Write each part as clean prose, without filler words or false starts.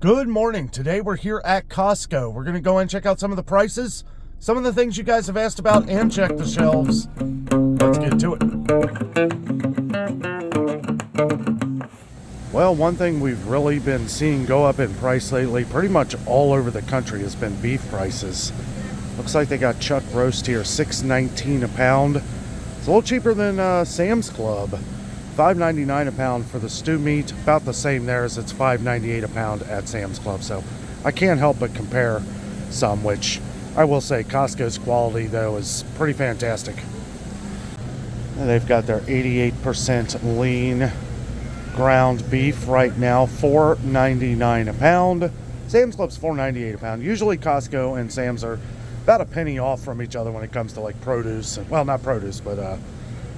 Good morning. Today we're here at Costco. We're going to go and check out some of the prices, some of the things you guys have asked about, and check the shelves. Let's get to it. Well, one thing we've really been seeing go up in price lately, pretty much all over the country, has been beef prices. Looks like they got chuck roast here, $6.19 a pound. It's a little cheaper than Sam's Club. $5.99 a pound for the stew meat, about the same there as it's $5.98 a pound at Sam's Club. So I can't help but compare some, which I will say Costco's quality though is pretty fantastic. And they've got their 88% lean ground beef right now, $4.99 a pound. Sam's Club's $4.98 a pound. Usually Costco and Sam's are about a penny off from each other when it comes to like produce, well, not produce, but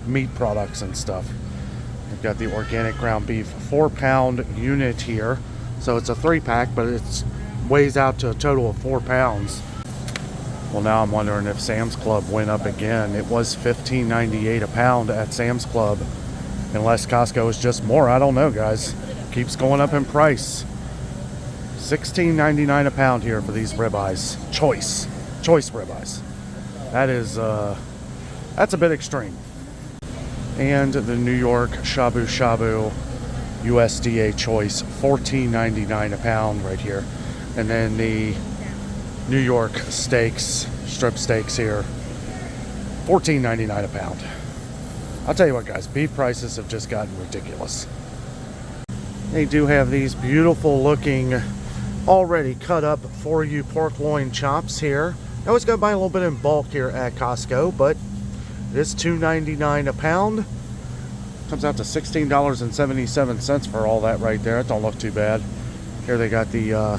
meat products and stuff. We've got the organic ground beef 4-pound unit here. So it's a 3-pack, but it weighs out to a total of 4 pounds. Well, now I'm wondering if Sam's Club went up again. It was $15.98 a pound at Sam's Club. Unless Costco is just more, I don't know, guys. Keeps going up in price. $16.99 a pound here for these ribeyes. Choice ribeyes. That is, that's a bit extreme. And the New York Shabu Shabu USDA choice, $14.99 a pound right here. And then the New York steaks, strip steaks here, $14.99 a pound. I'll tell you what, guys, beef prices have just gotten ridiculous. They do have these beautiful looking, already cut up for you pork loin chops here. I always gotta buy a little bit in bulk here at Costco, but it is $2.99 a pound. Comes out to $16.77 for all that right there. It don't look too bad. Here they got the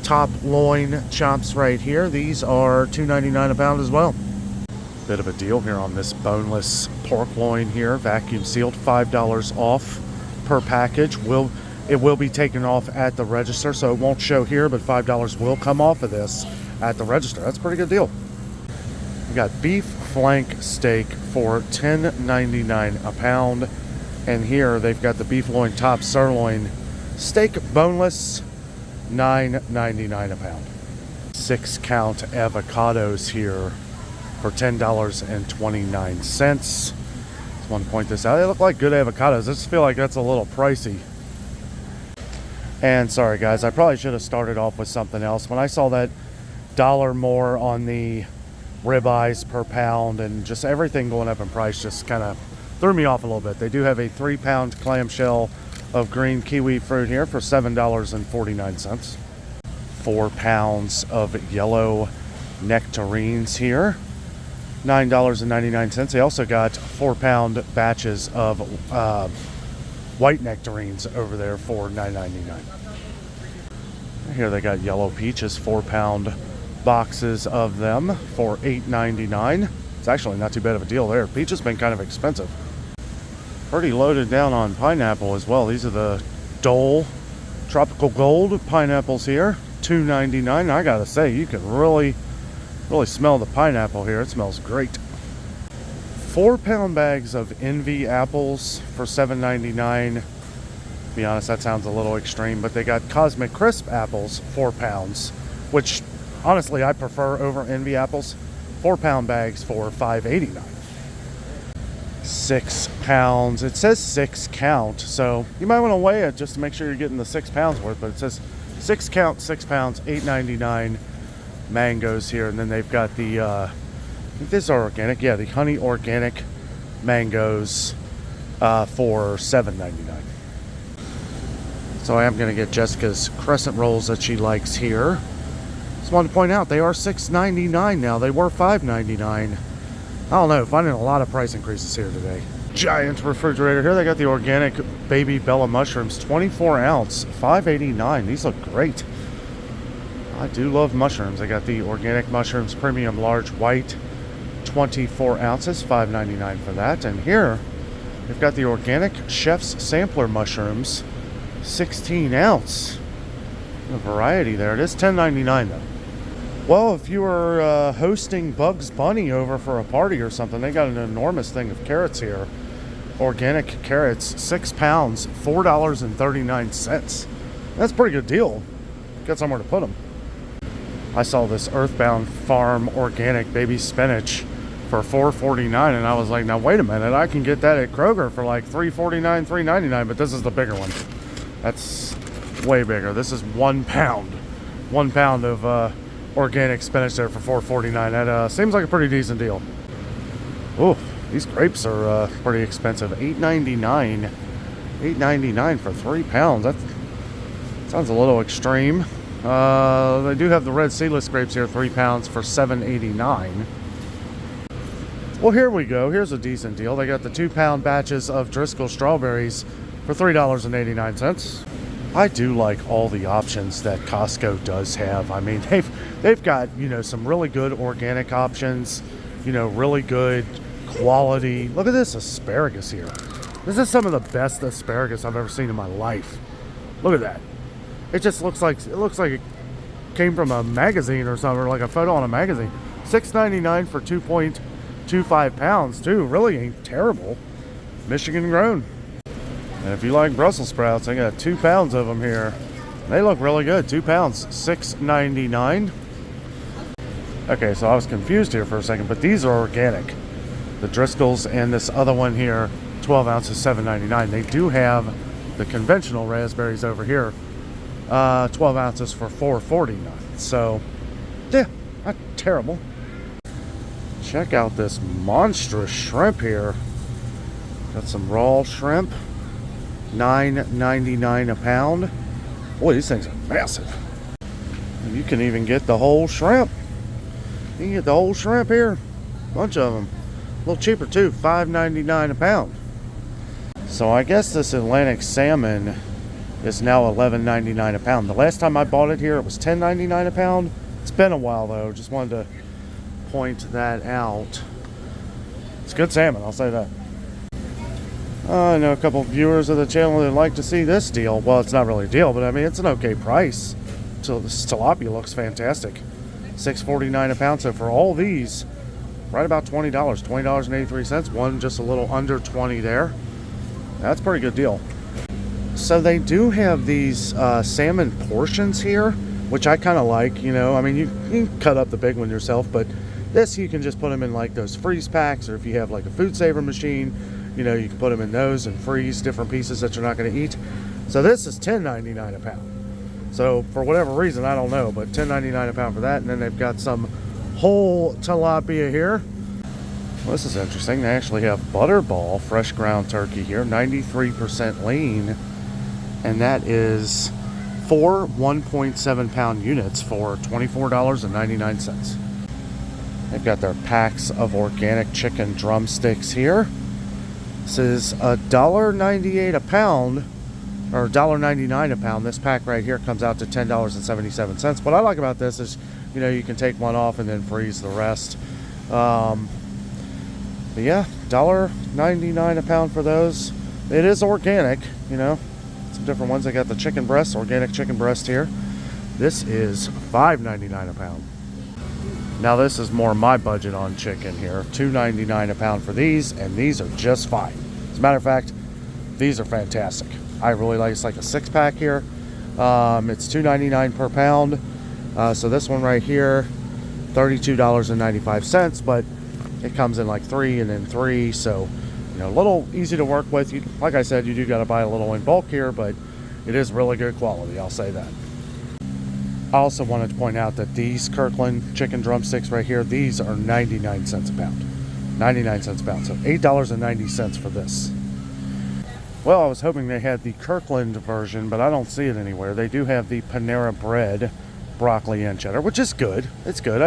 top loin chops right here. These are $2.99 a pound as well. Bit of a deal here on this boneless pork loin here, vacuum sealed, $5 off per package. It will be taken off at the register, so it won't show here, but $5 will come off of this at the register. That's a pretty good deal. We got beef flank steak for $10.99 a pound, and here they've got the beef loin top sirloin steak boneless, $9.99 a pound. 6-count avocados here for $10.29. Just want to point this out. They look like good avocados. I just feel like that's a little pricey. And sorry guys, I probably should have started off with something else. When I saw that $1 more on the ribeyes per pound and just everything going up in price, just kind of threw me off a little bit. They do have a 3-pound clamshell of green kiwi fruit here for $7.49. 4 pounds of yellow nectarines here, $9.99. They also got 4-pound batches of white nectarines over there for $9.99. Here they got yellow peaches, 4-pound boxes of them for $8.99. It's actually not too bad of a deal there. Peach has been kind of expensive. Pretty loaded down on pineapple as well. These are the Dole Tropical Gold pineapples here, $2.99. I gotta say, you can really smell the pineapple here. It smells great. 4-pound bags of Envy apples for $7.99. To be honest, that sounds a little extreme, but they got Cosmic Crisp apples, 4 pounds, which honestly I prefer over Envy apples. 4-pound bags for $5.89. 6 pounds. It says 6 count, so you might want to weigh it just to make sure you're getting the 6 pounds worth, but it says 6 count, 6 pounds, $8.99. Mangoes here, and then they've got the I think these are organic, yeah, the honey organic mangoes for $7.99. So I am going to get Jessica's crescent rolls that she likes here. Just wanted to point out they are $6.99 now. They were $5.99. I don't know, finding a lot of price increases here today. Giant refrigerator here. They got the organic baby Bella mushrooms, 24 ounce, $5.89. These look great. I do love mushrooms. I got the organic mushrooms premium large white, 24 ounces, $5.99 for that. And here we've got the organic chef's sampler mushrooms, 16 ounce. A variety there. It is $10.99 though. Well, if you were hosting Bugs Bunny over for a party or something, they got an enormous thing of carrots here. Organic carrots, 6 pounds, $4.39. That's a pretty good deal. Got somewhere to put them. I saw this Earthbound Farm organic baby spinach for $4.49, and I was like, now wait a minute, I can get that at Kroger for like $3.49, $3.99, but this is the bigger one. That's way bigger. This is 1 pound. 1 pound of organic spinach there for $4.49. That seems like a pretty decent deal. Oh, these grapes are pretty expensive. $8.99. $8.99 for 3 pounds. That sounds a little extreme. They do have the red seedless grapes here, 3 pounds for $7.89. Well, here we go. Here's a decent deal. They got the 2-pound batches of Driscoll strawberries for $3.89. I do like all the options that Costco does have. I mean, they've got, you know, some really good organic options, you know, really good quality. Look at this asparagus here. This is some of the best asparagus I've ever seen in my life. Look at that. It just looks like it came from a magazine or something, or like a photo on a magazine. $6.99 for 2.25 pounds too. Really ain't terrible. Michigan grown. And if you like Brussels sprouts, I got 2 pounds of them here. They look really good. 2 pounds, $6.99. Okay, so I was confused here for a second, but these are organic. The Driscolls and this other one here, 12 ounces, $7.99. They do have the conventional raspberries over here, 12 ounces for $4.49. So, yeah, not terrible. Check out this monstrous shrimp here. Got some raw shrimp, $9.99 a pound. Boy, these things are massive. You can even get the whole shrimp. You can get the whole shrimp here. Bunch of them. A little cheaper too, $5.99 a pound. So I guess this Atlantic salmon is now $11.99 a pound. The last time I bought it here, it was $10.99 a pound. It's been a while though. Just wanted to point that out. It's good salmon, I'll say that. I know a couple of viewers of the channel that like to see this deal. Well, it's not really a deal, but I mean, it's an okay price. So this tilapia looks fantastic. $6.49 a pound. So for all these, right about $20. $20.83. One just a little under 20 there. That's a pretty good deal. So they do have these salmon portions here, which I kind of like. You know, I mean, you can cut up the big one yourself, but this you can just put them in like those freeze packs, or if you have like a food saver machine, you know, you can put them in those and freeze different pieces that you're not going to eat. So this is $10.99 a pound. So for whatever reason, I don't know, but $10.99 a pound for that. And then they've got some whole tilapia here. Well, this is interesting. They actually have Butterball fresh ground turkey here, 93% lean, and that is 4 1.7 pound units for $24.99. They've got their packs of organic chicken drumsticks here. This is $1.98 a pound, or $1.99 a pound. This pack right here comes out to $10.77. What I like about this is, you know, you can take one off and then freeze the rest. But yeah, $1.99 a pound for those. It is organic, you know. Some different ones. They got the chicken breast, organic chicken breast here. This is $5.99 a pound. Now this is more my budget on chicken here. $2.99 a pound for these, and these are just fine. As a matter of fact, these are fantastic. I really like, it's like a 6-pack here. It's $2.99 per pound. So this one right here, $32.95, but it comes in like 3 and then 3, so you know, a little easy to work with. You, like I said, you do got to buy a little in bulk here, but it is really good quality, I'll say that. I also wanted to point out that these Kirkland chicken drumsticks right here, these are 99 cents a pound. 99 cents a pound, so $8.90 for this. Well, I was hoping they had the Kirkland version, but I don't see it anywhere. They do have the Panera Bread broccoli and cheddar, which is good. It's good.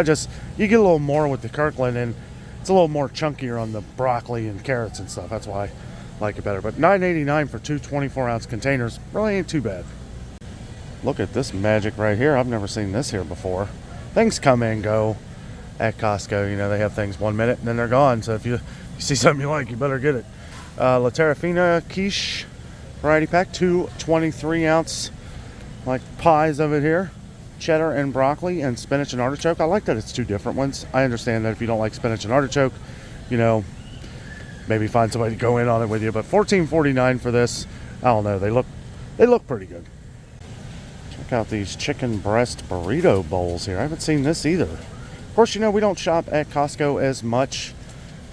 You get a little more with the Kirkland, and it's a little more chunkier on the broccoli and carrots and stuff. That's why I like it better. But $9.89 for 2 24-ounce containers really ain't too bad. Look at this magic right here. I've never seen this here before. Things come and go at Costco. You know, they have things 1 minute and then they're gone. So if you see something you like, you better get it. La Terrafina quiche variety pack, 2 23-ounce like pies of it here. Cheddar and broccoli and spinach and artichoke. I like that it's 2 different ones. I understand that if you don't like spinach and artichoke, you know, maybe find somebody to go in on it with you. But $14.49 for this. I don't know. They look pretty good. Check out these chicken breast burrito bowls here. I haven't seen this either. Of course, you know, we don't shop at Costco as much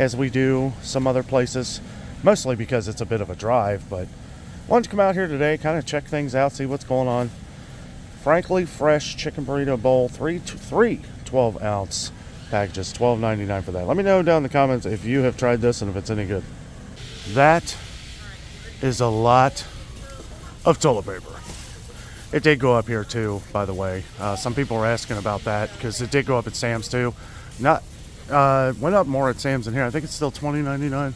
as we do some other places, mostly because it's a bit of a drive, but wanted to come out here today, kind of check things out, see what's going on. Frankly Fresh chicken burrito bowl, three 12-ounce packages, $12.99 for that. Let me know down in the comments if you have tried this and if it's any good. That is a lot of toilet paper. It did go up here too, by the way. Some people were asking about that because it did go up at Sam's too. Not went up more at Sam's than here. I think it's still $20.99.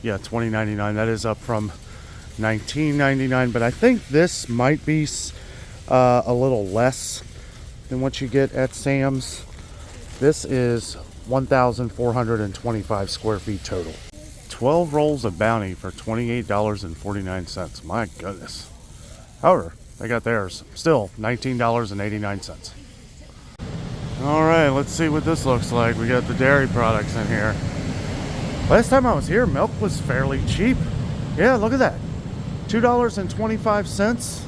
Yeah, $20.99. That is up from $19.99. But I think this might be a little less than what you get at Sam's. This is 1,425 square feet total. 12 rolls of Bounty for $28.49. My goodness. However, they got theirs. Still $19.89. All right, let's see what this looks like. We got the dairy products in here. Last time I was here, milk was fairly cheap. Yeah, look at that. $2.25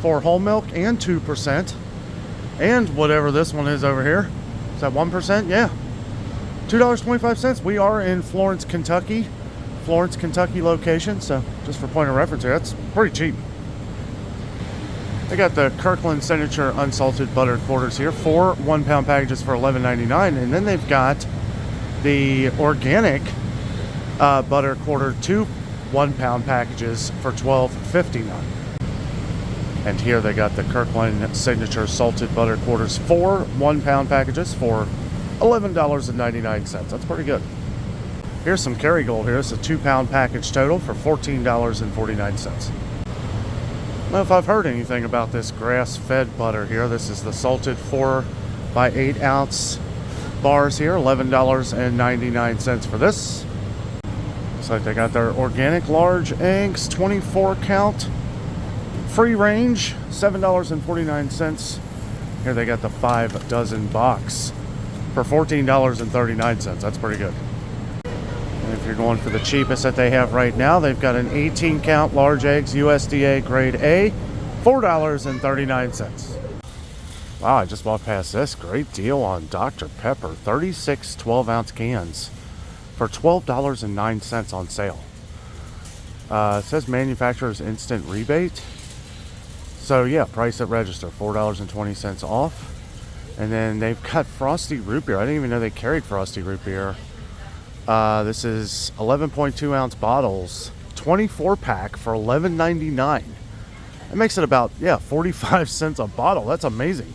for whole milk and 2%. And whatever this one is over here. Is that 1%? Yeah. $2.25. We are in Florence, Kentucky. Florence, Kentucky location. So just for point of reference here, that's pretty cheap. They got the Kirkland Signature unsalted buttered quarters here. 4 1-pound packages for $11.99. And then they've got the organic butter quarter 2 1-pound packages for $12.59. And here they got the Kirkland Signature salted butter quarters 4 1-pound packages for $11.99. That's pretty good. Here's some Kerrygold here. It's a 2-pound package total for $14.49. I don't know if I've heard anything about this grass-fed butter here. This is the salted 4 by 8 ounce bars here, $11.99 for this. Looks like they got their organic large eggs, 24 count, free range, $7.49. Here they got the 5 dozen box for $14.39. That's pretty good. And if you're going for the cheapest that they have right now, they've got an 18 count large eggs, USDA grade A, $4.39. Wow, I just walked past this. Great deal on Dr. Pepper. 36 12-ounce cans for $12.09 on sale. It says manufacturer's instant rebate. So yeah, price at register, $4.20 off. And then they've got Frosty Root Beer. I didn't even know they carried Frosty Root Beer. This is 11.2 ounce bottles, 24 pack for $11.99. That makes it about, 45 cents a bottle. That's amazing.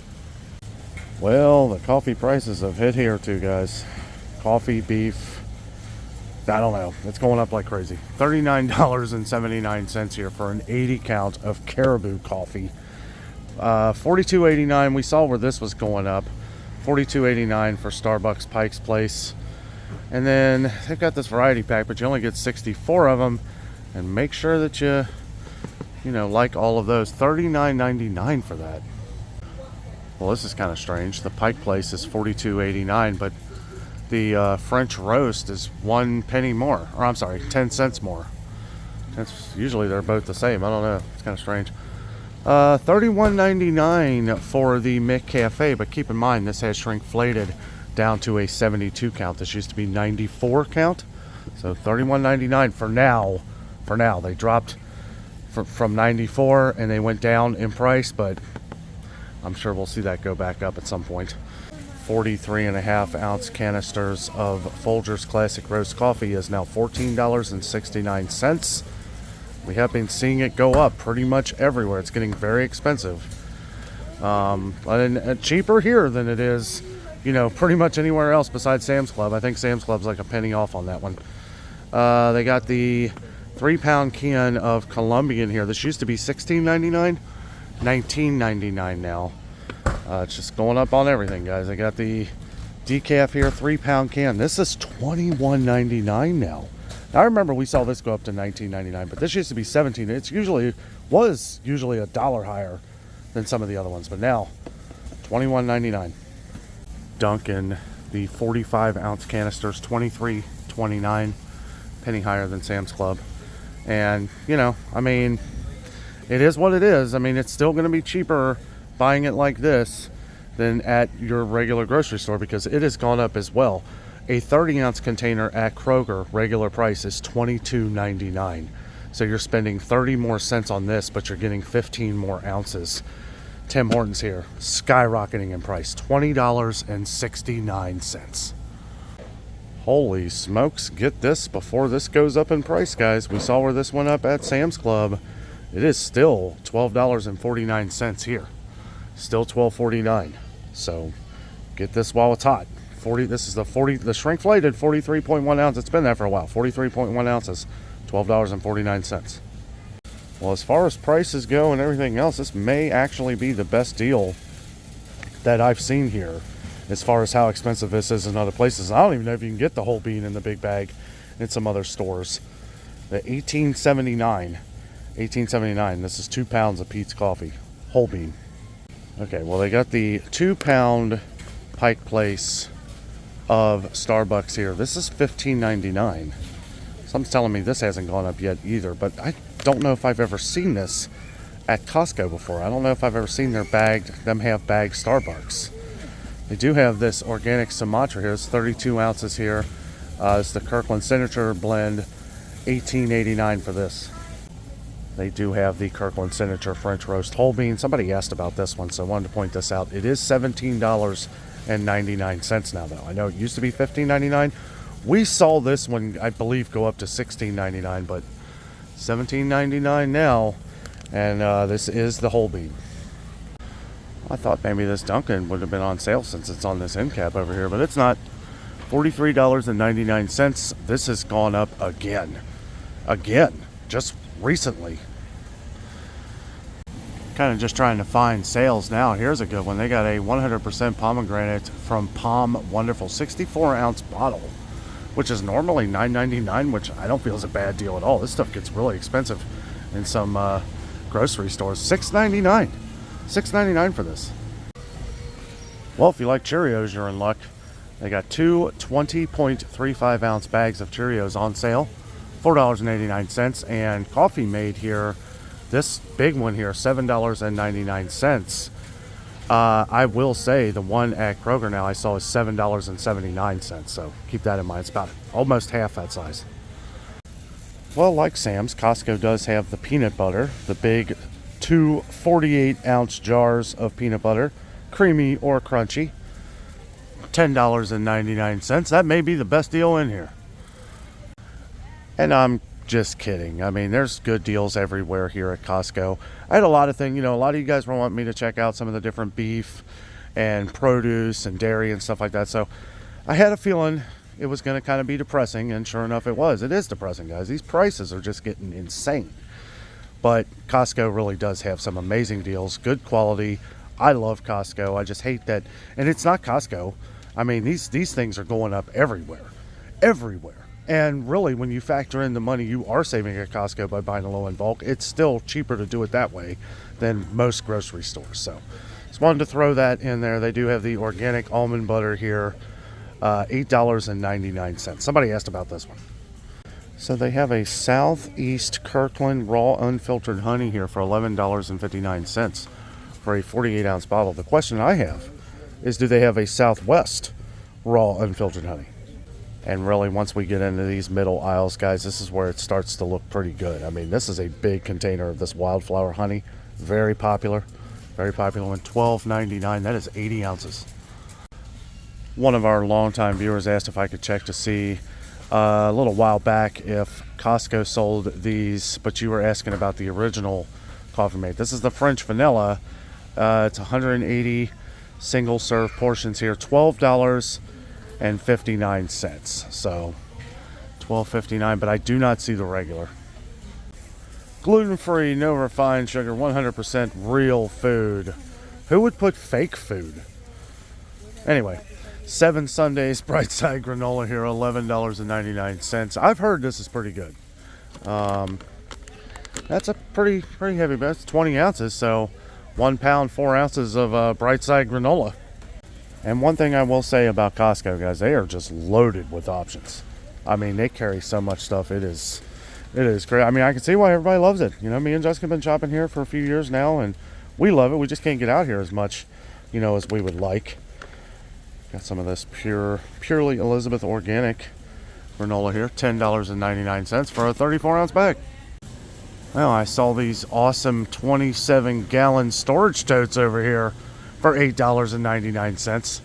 Well, the coffee prices have hit here too, guys. Coffee, beef, I don't know. It's going up like crazy. $39.79 here for an 80 count of Caribou coffee. $42.89. We saw where this was going up. $42.89 for Starbucks Pike's Place. And then they've got this variety pack, but you only get 64 of them. And make sure that you like all of those. $39.99 for that. Well, this is kind of strange. The Pike Place is $42.89, but the French roast is 1 penny more. Or I'm sorry, 10 cents more. Usually they're both the same. I don't know. It's kind of strange. $31.99 for the McCafe, but keep in mind this has shrinkflated down to a 72 count. This used to be 94 count. So $31.99 for now. For now, they dropped from 94 and they went down in price, but I'm sure we'll see that go back up at some point. 43.5 ounce canisters of Folgers Classic Roast Coffee is now $14.69. We have been seeing it go up pretty much everywhere. It's getting very expensive. And cheaper here than it is, pretty much anywhere else besides Sam's Club. I think Sam's Club's like a penny off on that one. They got the 3-pound can of Colombian here. This used to be $16.99, $19.99 now. It's just going up on everything, guys. I got the decaf here, 3-pound can. This is $21.99 now. I remember we saw this go up to $19.99, but this used to be $17. It was usually $1 higher than some of the other ones, but now $21.99. Dunkin', the 45 ounce canisters, $23.29, penny higher than Sam's Club. And it is what it is. I mean, it's still going to be cheaper buying it like this than at your regular grocery store because it has gone up as well. A 30-ounce container at Kroger, regular price is $22.99. So you're spending 30 more cents on this, but you're getting 15 more ounces. Tim Hortons here, skyrocketing in price, $20.69. Holy smokes, get this before this goes up in price, guys. We saw where this went up at Sam's Club. It is still $12.49 here. Still $12.49. So get this while it's hot. This is the shrinkflated 43.1 ounce. It's been there for a while. 43.1 ounces, $12.49. Well, as far as prices go and everything else, this may actually be the best deal that I've seen here as far as how expensive this is in other places. I don't even know if you can get the whole bean in the big bag in some other stores. The $18.79. This is 2 pounds of Pete's coffee, whole bean. Okay, well, they got the 2-pound Pike Place of Starbucks here. This is $15.99. Someone's telling me this hasn't gone up yet either, but I don't know if I've ever seen this at Costco before. I don't know if I've ever seen them have bagged Starbucks. They do have this organic Sumatra here. It's 32 ounces here. It's the Kirkland Signature Blend, $18.89 for this. They do have the Kirkland Signature French Roast Whole Bean. Somebody asked about this one, so I wanted to point this out. It is $17.99 now, though. I know it used to be $15.99. We saw this one, I believe, go up to $16.99, but $17.99 now, and this is the whole bean. I thought maybe this Dunkin' would have been on sale since it's on this end cap over here, but it's not. $43.99. This has gone up again, just recently. Kind of just trying to find sales now. Here's a good one. They got a 100% pomegranate from Palm Wonderful 64-ounce bottle, which is normally $9.99, which I don't feel is a bad deal at all. This stuff gets really expensive in some grocery stores. $6.99. $6.99 for this. Well, if you like Cheerios, you're in luck. They got two 20.35 ounce bags of Cheerios on sale, $4.89. And Coffee Mate here, this big one here, $7.99. I will say the one at Kroger now I saw is $7.79. So keep that in mind. It's about almost half that size. Well, like Sam's, Costco does have the peanut butter, the big two 48-ounce jars of peanut butter, creamy or crunchy, $10.99. That may be the best deal in here. And I'm just kidding. I mean, there's good deals everywhere here at Costco. I had a lot of things, a lot of you guys want me to check out some of the different beef and produce and dairy and stuff like that. So I had a feeling it was going to kind of be depressing, and sure enough it was. It is depressing, guys. These prices are just getting insane. But Costco really does have some amazing deals, good quality. I love Costco. I just hate that. And it's not Costco. I mean, these things are going up everywhere. And really, when you factor in the money you are saving at Costco by buying a low in bulk, it's still cheaper to do it that way than most grocery stores. So just wanted to throw that in there. They do have the organic almond butter here, $8.99. Somebody asked about this one. So they have a Southeast Kirkland raw unfiltered honey here for $11.59 for a 48-ounce bottle. The question I have is, do they have a Southwest raw unfiltered honey? And really, once we get into these middle aisles, guys, this is where it starts to look pretty good. I mean, this is a big container of this wildflower honey. Very popular one, $12.99. That is 80 ounces. One of our longtime viewers asked if I could check to see a little while back if Costco sold these, but you were asking about the original Coffee Mate. This is the French vanilla. It's 180 single serve portions here, $12.59. So $12.59, but I do not see the regular. Gluten-free, no refined sugar, 100% real food. Who would put fake food? Anyway, 7 Sundays Brightside granola here, $11.99. I've heard this is pretty good. That's a pretty heavy bag. It's 20 ounces, so 1 pound, 4 ounces of Brightside granola. And one thing I will say about Costco, guys, they are just loaded with options. I mean, they carry so much stuff. It is It is great. I mean, I can see why everybody loves it. You know, me and Jessica have been shopping here for a few years now, and we love it. We just can't get out here as much, you know, as we would like. Got some of this purely Elizabeth organic granola here, $10.99 for a 34-ounce bag. Well, I saw these awesome 27-gallon storage totes over here for $8.99.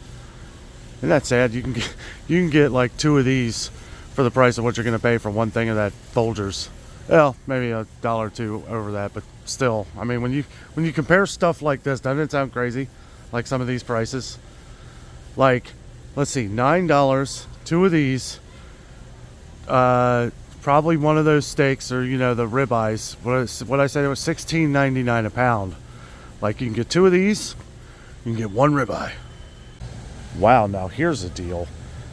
Isn't that sad? You can get like 2 of these for the price of what you're going to pay for one thing of that Folgers. Well, maybe $1 or $2 over that, but still, I mean, when you compare stuff like this, doesn't it sound crazy? Like some of these prices. Like, let's see, $9, 2 of these. Probably one of those steaks, or you know, the ribeyes. What I said, it was $16.99 a pound. Like, you can get 2 of these, you can get 1 ribeye. Wow, now here's a deal.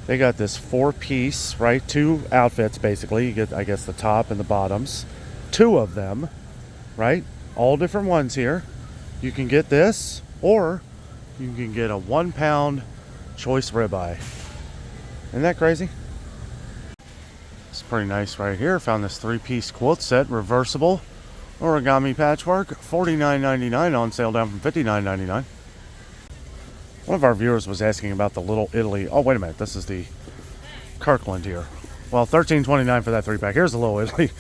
They got this 4-piece, right? 2 outfits basically. You get, I guess, the top and the bottoms. 2 of them, right? All different ones here. You can get this, or you can get a 1-pound choice ribeye. Isn't that crazy? It's pretty nice right here. Found this 3-piece quilt set, reversible origami patchwork, $49.99 on sale, down from $59.99. One of our viewers was asking about the Little Italy. Oh, wait a minute. This is the Kirkland here. Well, $13.29 for that 3-pack. Here's the Little Italy.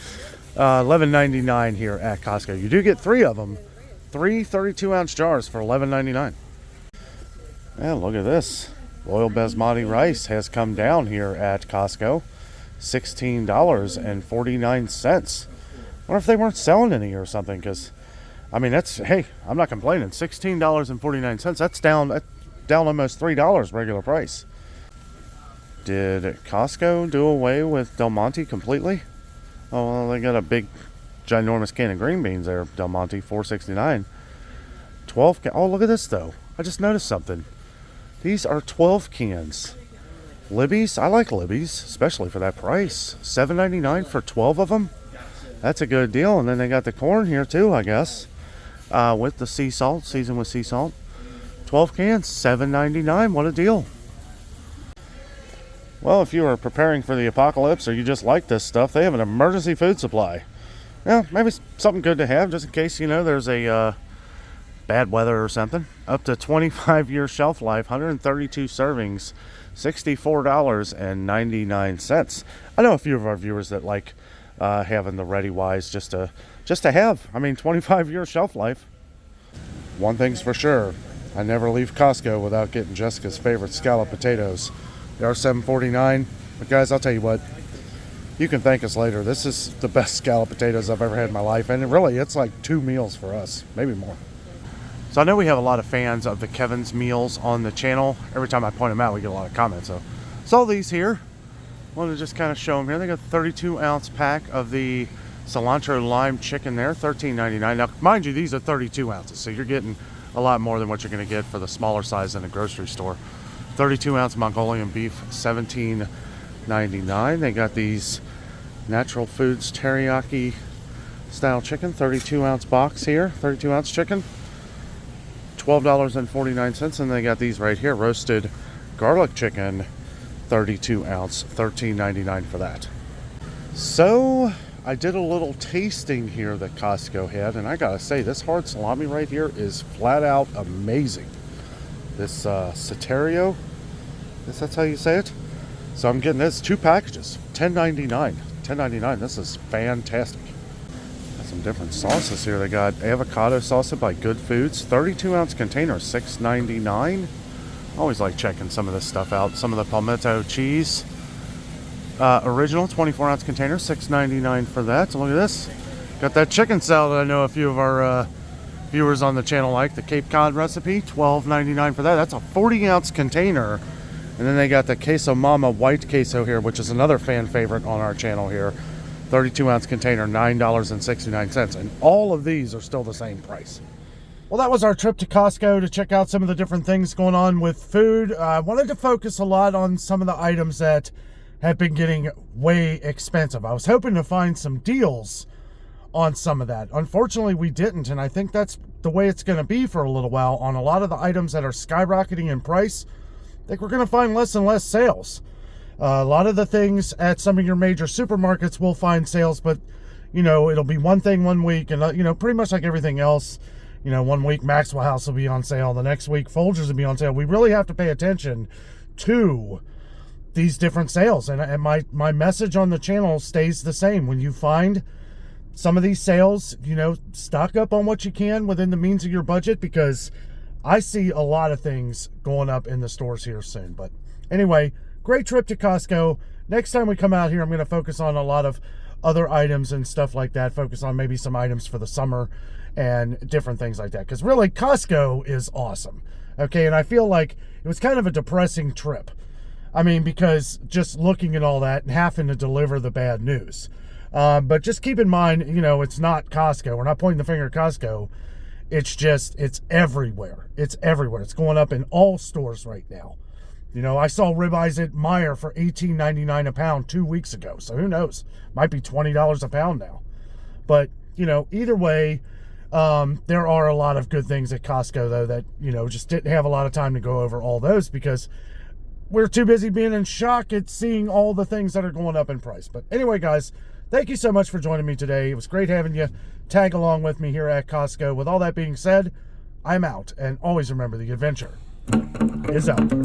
$11.99 here at Costco. You do get 3 of them. 3 32-ounce jars for $11.99. Yeah, look at this. Royal Basmati rice has come down here at Costco. $16.49. Wonder if they weren't selling any or something, because, I mean, that's, hey, I'm not complaining. $16.49. That's down almost $3 regular price. Did Costco do away with Del Monte completely? Oh, well, they got a big, ginormous can of green beans there. Del Monte, $4.69. 12 cans. Oh, look at this, though. I just noticed something. These are 12 cans. Libby's, I like Libby's, especially for that price. $7.99 for 12 of them. That's a good deal. And then they got the corn here, too, I guess. With the sea salt, seasoned with sea salt. 12 cans, $7.99. What a deal. Well, if you are preparing for the apocalypse or you just like this stuff, they have an emergency food supply. Yeah, maybe something good to have just in case, you know, there's a bad weather or something. Up to 25-year shelf life, 132 servings, $64.99. I know a few of our viewers that like having the Ready Wise just to have. I mean, 25-year shelf life. One thing's for sure. I never leave Costco without getting Jessica's favorite scallop potatoes. They are $7.49, but guys, I'll tell you what, you can thank us later. This is the best scallop potatoes I've ever had in my life, and really, it's like 2 meals for us, maybe more. So I know we have a lot of fans of the Kevin's meals on the channel. Every time I point them out, we get a lot of comments. So saw these here. Wanted to just kind of show them here. They got a 32-ounce pack of the cilantro lime chicken there, $13.99. Now, mind you, these are 32 ounces, so you're getting a lot more than what you're going to get for the smaller size in a grocery store. 32-ounce Mongolian beef, $17.99. They got these Natural Foods teriyaki style chicken, 32-ounce box here, 32-ounce chicken, $12.49. And they got these right here, roasted garlic chicken, 32-ounce, $13.99 for that. So I did a little tasting here that Costco had, and I gotta say, this hard salami right here is flat out amazing. This Ceterio, I guess that's how you say it. So I'm getting this 2 packages, $10.99. $10.99. This is fantastic. Got some different sauces here. They got avocado salsa by Good Foods, 32-ounce container, $6.99. I always like checking some of this stuff out. Some of the palmetto cheese. Original 24-ounce container, $6.99 for that. So look at this. Got that chicken salad I know a few of our viewers on the channel like. The Cape Cod recipe, $12.99 for that. That's a 40-ounce container. And then they got the Queso Mama white queso here, which is another fan favorite on our channel here. 32-ounce container, $9.69. And all of these are still the same price. Well, that was our trip to Costco to check out some of the different things going on with food. I wanted to focus a lot on some of the items that have been getting way expensive. I was hoping to find some deals on some of that. Unfortunately, we didn't, and I think that's the way it's going to be for a little while on a lot of the items that are skyrocketing in price. I think we're going to find less and less sales. A lot of the things at some of your major supermarkets will find sales, but you know, it'll be one thing one week, and you know, pretty much like everything else. You know, one week Maxwell House will be on sale, the next week Folgers will be on sale. We really have to pay attention to these different sales, and my message on the channel stays the same. When you find some of these sales, you know, stock up on what you can within the means of your budget, because I see a lot of things going up in the stores here soon. But anyway, great trip to Costco. Next time we come out here, I'm going to focus on a lot of other items and stuff like that. Focus on maybe some items for the summer and different things like that. Because really, Costco is awesome. Okay, and I feel like it was kind of a depressing trip. I mean, because just looking at all that and having to deliver the bad news. But just keep in mind, you know, it's not Costco. We're not pointing the finger at Costco. It's just, it's everywhere. It's everywhere. It's going up in all stores right now. You know, I saw ribeyes at Meijer for $18.99 a pound 2 weeks ago. So who knows? Might be $20 a pound now. But, you know, either way, there are a lot of good things at Costco, though, that, you know, just didn't have a lot of time to go over all those because we're too busy being in shock at seeing all the things that are going up in price. But anyway, guys, thank you so much for joining me today. It was great having you tag along with me here at Costco. With all that being said, I'm out. And always remember, the adventure is out there.